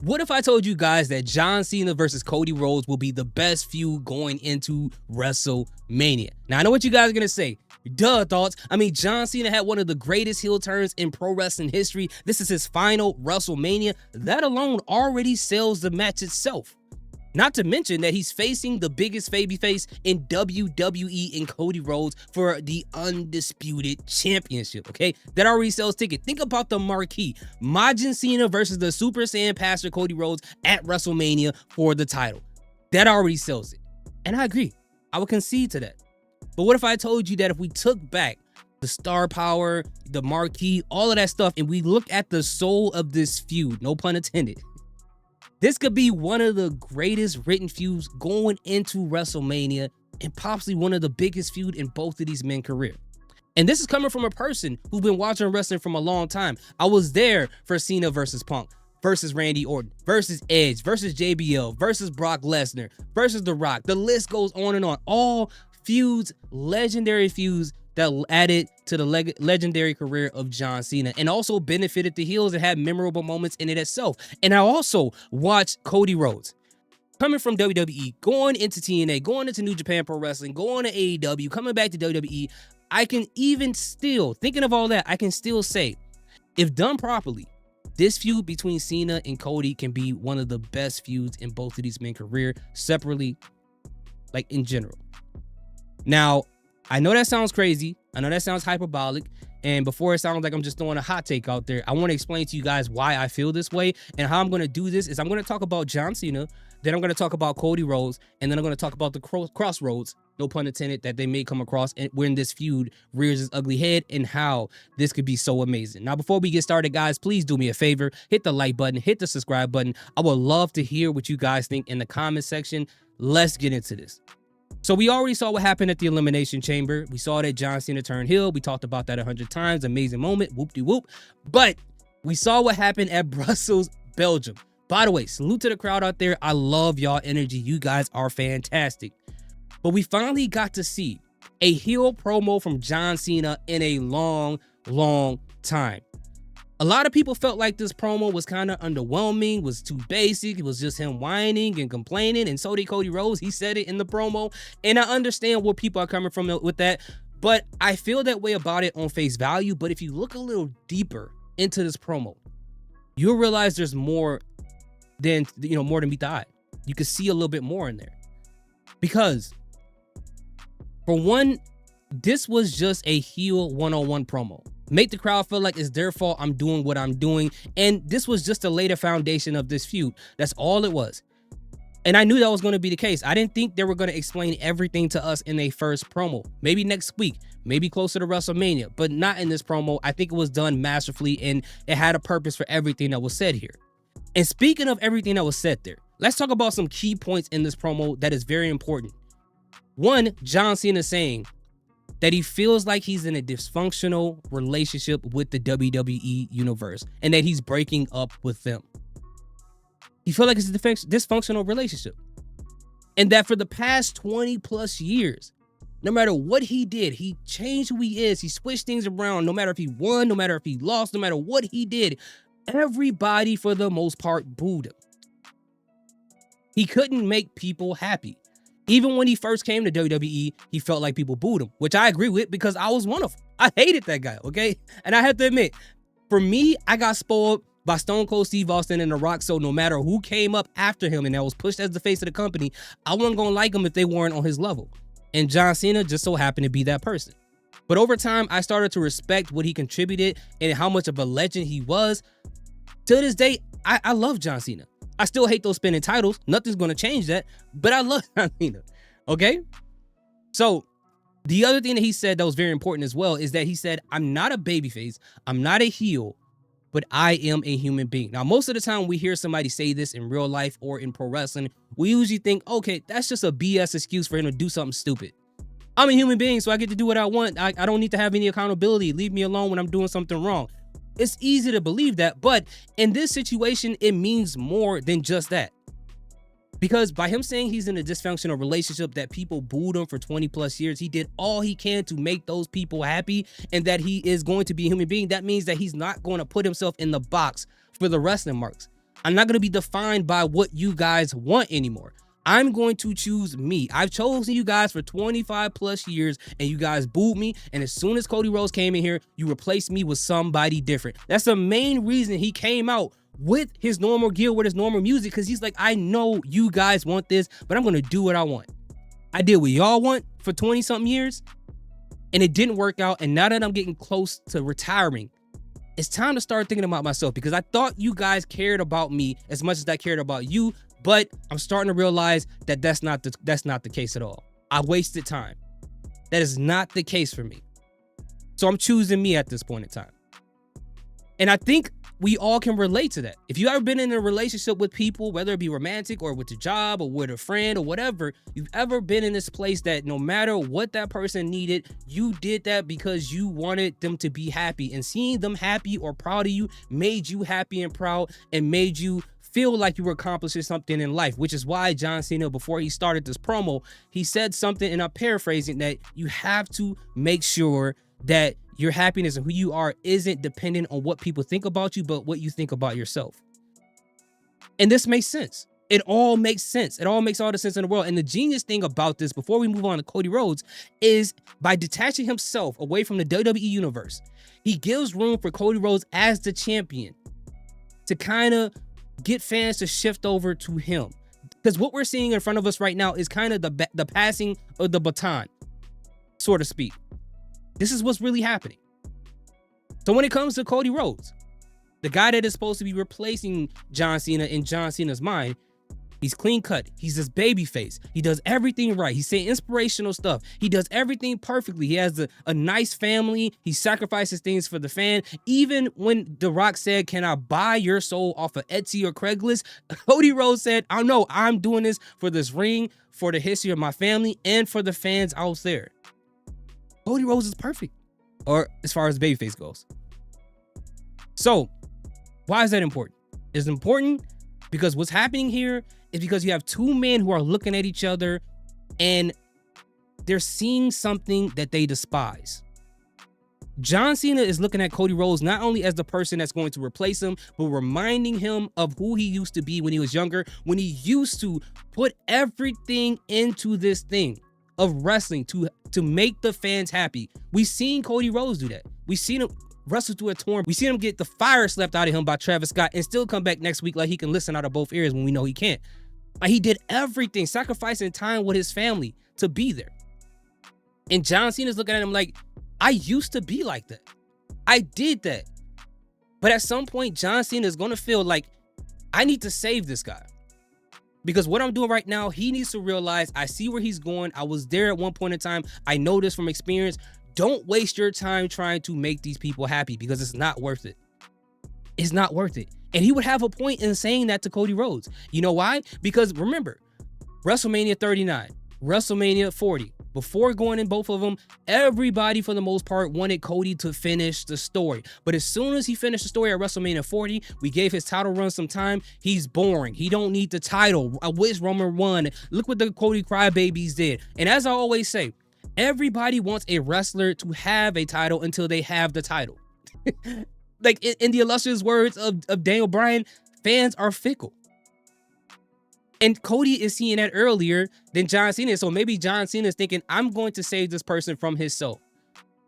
What if I told you guys that John Cena versus Cody Rhodes will be the best feud going into WrestleMania? Now, I know what you guys are going to say. Duh, thoughts. I mean, John Cena had one of the greatest heel turns in pro wrestling history. This is his final WrestleMania. That alone already sells the match itself. Not to mention that he's facing the biggest babyface in WWE in Cody Rhodes for the undisputed championship, okay? That already sells tickets. Think about the marquee. Majin Cena versus the Super Saiyan Pastor Cody Rhodes at WrestleMania for the title. That already sells it. And I agree. I would concede to that. But what if I told you that if we took back the star power, the marquee, all of that stuff, and we look at the soul of this feud, no pun intended, this could be one of the greatest written feuds going into WrestleMania and possibly one of the biggest feud in both of these men's career. And this is coming from a person who's been watching wrestling from a long time. I was there for Cena versus Punk, versus Randy Orton, versus Edge, versus JBL, versus Brock Lesnar, versus The Rock. The list goes on and on. All feuds, legendary feuds that added to the legendary career of John Cena and also benefited the heels and had memorable moments in it itself. And I also watched Cody Rhodes coming from WWE, going into TNA, going into New Japan Pro Wrestling, going to AEW, coming back to WWE. I can even still, thinking of all that, I can still say, if done properly, this feud between Cena and Cody can be one of the best feuds in both of these men's career, separately, like in general. Now, I know that sounds crazy. I know that sounds hyperbolic. And before it sounds like I'm just throwing a hot take out there, I want to explain to you guys why I feel this way. And how I'm going to do this is I'm going to talk about John Cena, then I'm going to talk about Cody Rhodes, and then I'm going to talk about the crossroads, no pun intended, that they may come across when this feud rears its ugly head and how this could be so amazing. Now, before we get started, guys, please do me a favor. Hit the like button, hit the subscribe button. I would love to hear what you guys think in the comment section. Let's get into this. So we already saw what happened at the Elimination Chamber. We saw that John Cena turned heel. We talked about that 100 times. Amazing moment. Whoop-de-whoop. But we saw what happened at Brussels, Belgium. By the way, salute to the crowd out there. I love y'all energy. You guys are fantastic. But we finally got to see a heel promo from John Cena in a long time. A lot of people felt like this promo was kind of underwhelming, was too basic. It was just him whining and complaining. And so did Cody Rhodes. He said it in the promo. And I understand where people are coming from with that. But I feel that way about it on face value. But if you look a little deeper into this promo, you'll realize there's more than, more than meet the eye. You can see a little bit more in there. Because, for one, this was just a heel one-on-one promo. Make the crowd feel like it's their fault. I'm doing what I'm doing. And this was just to lay the foundation of this feud. That's all it was. And I knew that was going to be the case. I didn't think they were going to explain everything to us in their first promo. Maybe next week, maybe closer to WrestleMania, but not in this promo. I think it was done masterfully and it had a purpose for everything that was said here. And speaking of everything that was said there, let's talk about some key points in this promo that is very important. One, John Cena saying that he feels like he's in a dysfunctional relationship with the WWE universe and that he's breaking up with them. He feels like it's a dysfunctional relationship. And that for the past 20 plus years, no matter what he did, he changed who he is. He switched things around. No matter if he won, no matter if he lost, no matter what he did, everybody for the most part booed him. He couldn't make people happy. Even when he first came to WWE, he felt like people booed him, which I agree with because I was one of them. I hated that guy, okay? And I have to admit, for me, I got spoiled by Stone Cold Steve Austin and The Rock, so no matter who came up after him and that was pushed as the face of the company, I wasn't going to like him if they weren't on his level. And John Cena just so happened to be that person. But over time, I started to respect what he contributed and how much of a legend he was. To this day, I love John Cena. I still hate those spinning titles. Nothing's going to change that. But I love John Cena. Okay? So, the other thing that he said that was very important as well is that he said, I'm not a babyface. I'm not a heel. But I am a human being. Now, most of the time we hear somebody say this in real life or in pro wrestling, we usually think, okay, that's just a BS excuse for him to do something stupid. I'm a human being, so I get to do what I want. I don't need to have any accountability. Leave me alone when I'm doing something wrong. It's easy to believe that, but in this situation, it means more than just that. Because by him saying he's in a dysfunctional relationship that people booed him for 20 plus years, he did all he can to make those people happy and that he is going to be a human being. That means that he's not going to put himself in the box for the wrestling marks. I'm not going to be defined by what you guys want anymore. I'm going to choose me. I've chosen you guys for 25 plus years and you guys booed me. And as soon as Cody Rhodes came in here, you replaced me with somebody different. That's the main reason he came out with his normal gear, with his normal music, because he's like, I know you guys want this, but I'm going to do what I want. I did what y'all want for 20 something years and it didn't work out. And now that I'm getting close to retiring, it's time to start thinking about myself, because I thought you guys cared about me as much as I cared about you. But I'm starting to realize that that's not the case at all. I wasted time. That is not the case for me. So I'm choosing me at this point in time. And I think we all can relate to that. If you've ever been in a relationship with people, whether it be romantic or with your job or with a friend or whatever, you've ever been in this place that no matter what that person needed, you did that because you wanted them to be happy. And seeing them happy or proud of you made you happy and proud and made you feel like you were accomplishing something in life, which is why John Cena, before he started this promo, he said something, and I'm paraphrasing, that you have to make sure that your happiness and who you are isn't dependent on what people think about you, but what you think about yourself. And this makes sense. It all makes sense. It all makes all the sense in the world. And the genius thing about this, before we move on to Cody Rhodes, is by detaching himself away from the WWE universe, he gives room for Cody Rhodes as the champion to kind of get fans to shift over to him. Because what we're seeing in front of us right now is kind of the passing of the baton, so to speak. This is what's really happening. So when it comes to Cody Rhodes, the guy that is supposed to be replacing John Cena in John Cena's mind, he's clean cut. He's this baby face. He does everything right. He's saying inspirational stuff. He does everything perfectly. He has a nice family. He sacrifices things for the fan. Even when The Rock said, can I buy your soul off of Etsy or Craigslist? Cody Rhodes said, I know I'm doing this for this ring, for the history of my family, and for the fans out there. Cody Rhodes is perfect, or as far as babyface goes. So why is that important? It's important because what's happening here is because you have two men who are looking at each other and they're seeing something that they despise. John Cena is looking at Cody Rhodes not only as the person that's going to replace him, but reminding him of who he used to be when he was younger, when he used to put everything into this thing of wrestling to make the fans happy. We've seen Cody Rhodes do that. We've seen him wrestle through a torn. We've seen him get the fire slapped out of him by Travis Scott and still come back next week like he can listen out of both ears when we know he can't. Like, he did everything, sacrificing time with his family to be there. And John Cena's looking at him like, I used to be like that. I did that. But at some point, John Cena is going to feel like, I need to save this guy. Because what I'm doing right now, he needs to realize, I see where he's going. I was there at one point in time. I know this from experience. Don't waste your time trying to make these people happy, because it's not worth it. It's not worth it. And he would have a point in saying that to Cody Rhodes. You know why? Because remember, WrestleMania 39, WrestleMania 40, before going in both of them, everybody for the most part wanted Cody to finish the story. But as soon as he finished the story at WrestleMania 40, we gave his title run some time. He's boring. He don't need the title. I wish Roman won. Look what the Cody Crybabies did. And as I always say, everybody wants a wrestler to have a title until they have the title. Like in the illustrious words of Daniel Bryan, fans are fickle. And Cody is seeing that earlier than John Cena. So maybe John Cena is thinking, I'm going to save this person from his soul.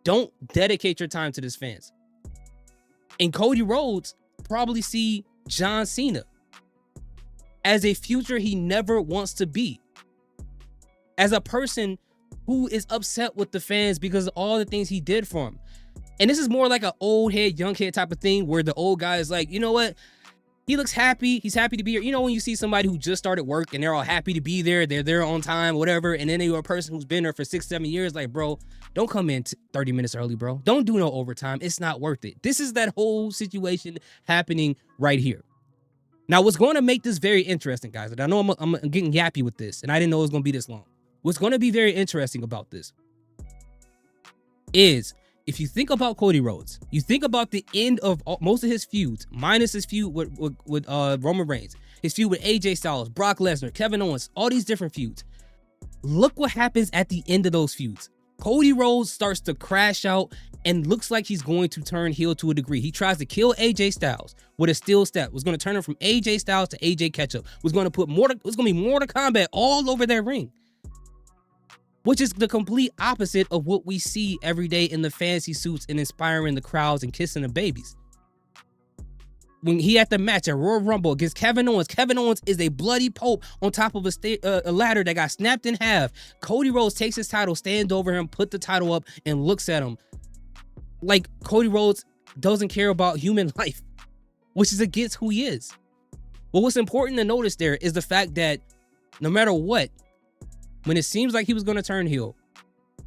Don't dedicate your time to this fans. And Cody Rhodes probably see John Cena as a future he never wants to be. As a person who is upset with the fans because of all the things he did for him. And this is more like an old head, young head type of thing where the old guy is like, you know what? He looks happy. He's happy to be here. You know, when you see somebody who just started work and they're all happy to be there, they're there on time, whatever. And then you're a person who's been there for 6-7 years. Like, bro, don't come in 30 minutes early, bro. Don't do no overtime. It's not worth it. This is that whole situation happening right here. Now, what's going to make this very interesting, guys, and I know I'm getting yappy with this, and I didn't know it was going to be this long. What's going to be very interesting about this is, if you think about Cody Rhodes, you think about the end of most of his feuds, minus his feud with Roman Reigns, his feud with AJ Styles, Brock Lesnar, Kevin Owens, all these different feuds. Look what happens at the end of those feuds. Cody Rhodes starts to crash out and looks like he's going to turn heel to a degree. He tries to kill AJ Styles with a steel step. Was going to turn him from AJ Styles to AJ Ketchup. Was going to be Mortal Kombat all over their ring. Which is the complete opposite of what we see every day in the fancy suits and inspiring the crowds and kissing the babies. When he had the match at Royal Rumble against Kevin Owens is a bloody pope on top of a ladder that got snapped in half. Cody Rhodes takes his title, stands over him, put the title up, and looks at him like Cody Rhodes doesn't care about human life, which is against who he is. But what's important to notice there is the fact that no matter what, when it seems like he was going to turn heel,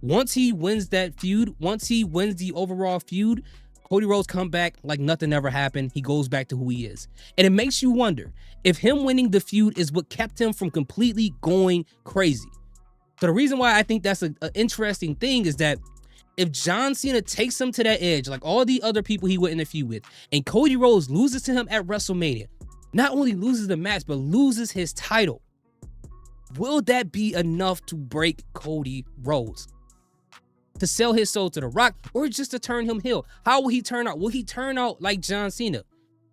once he wins that feud, once he wins the overall feud, Cody Rhodes come back like nothing ever happened. He goes back to who he is. And it makes you wonder if him winning the feud is what kept him from completely going crazy. So the reason why I think that's an interesting thing is that if John Cena takes him to that edge, like all the other people he went in the feud with, and Cody Rhodes loses to him at WrestleMania, not only loses the match, but loses his title, will that be enough to break Cody Rhodes? To sell his soul to The Rock, or just to turn him heel? How will he turn out? Will he turn out like John Cena?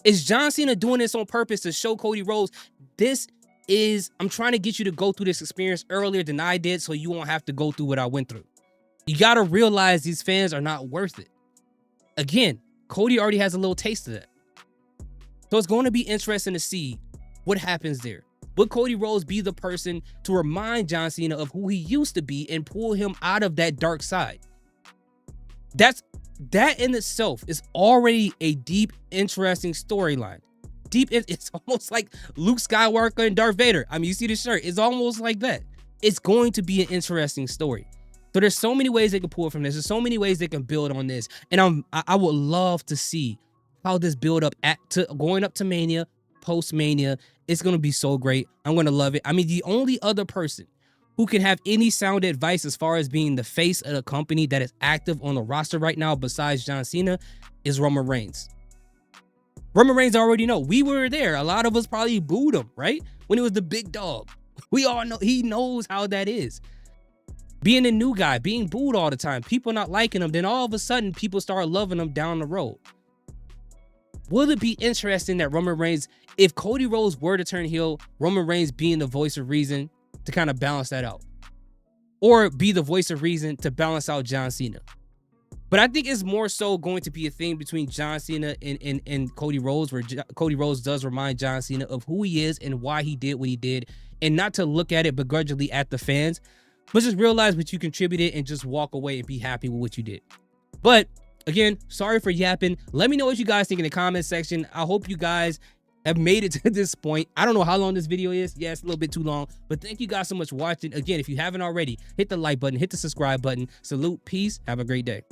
Is John Cena doing this on purpose to show Cody Rhodes, I'm trying to get you to go through this experience earlier than I did so you won't have to go through what I went through? You got to realize these fans are not worth it. Again, Cody already has a little taste of that. So it's going to be interesting to see what happens there. Would Cody Rhodes be the person to remind John Cena of who he used to be and pull him out of that dark side? That in itself is already a deep, interesting storyline. It's almost like Luke Skywalker and Darth Vader. I mean, you see the shirt. It's almost like that. It's going to be an interesting story. So there's so many ways they can pull from this. There's so many ways they can build on this. And I would love to see how this build up to going up to Mania, post-Mania. It's going to be so great. I'm going to love it. I mean, the only other person who can have any sound advice as far as being the face of the company that is active on the roster right now besides John Cena is Roman Reigns. Roman Reigns already know. We were there. A lot of us probably booed him, right? When he was the big dog. We all know. He knows how that is. Being a new guy, being booed all the time, people not liking him, then all of a sudden people start loving him down the road. Will it be interesting that Roman Reigns, if Cody Rhodes were to turn heel, Roman Reigns being the voice of reason to kind of balance that out? Or be the voice of reason to balance out John Cena? But I think it's more so going to be a thing between John Cena and Cody Rhodes, where Cody Rhodes does remind John Cena of who he is and why he did what he did, and not to look at it begrudgingly at the fans, but just realize what you contributed and just walk away and be happy with what you did. But again, sorry for yapping. Let me know what you guys think in the comment section. I hope you guys have made it to this point. I don't know how long this video is. Yeah, it's a little bit too long, but thank you guys so much for watching. Again, if you haven't already, hit the like button, hit the subscribe button. Salute, peace, have a great day.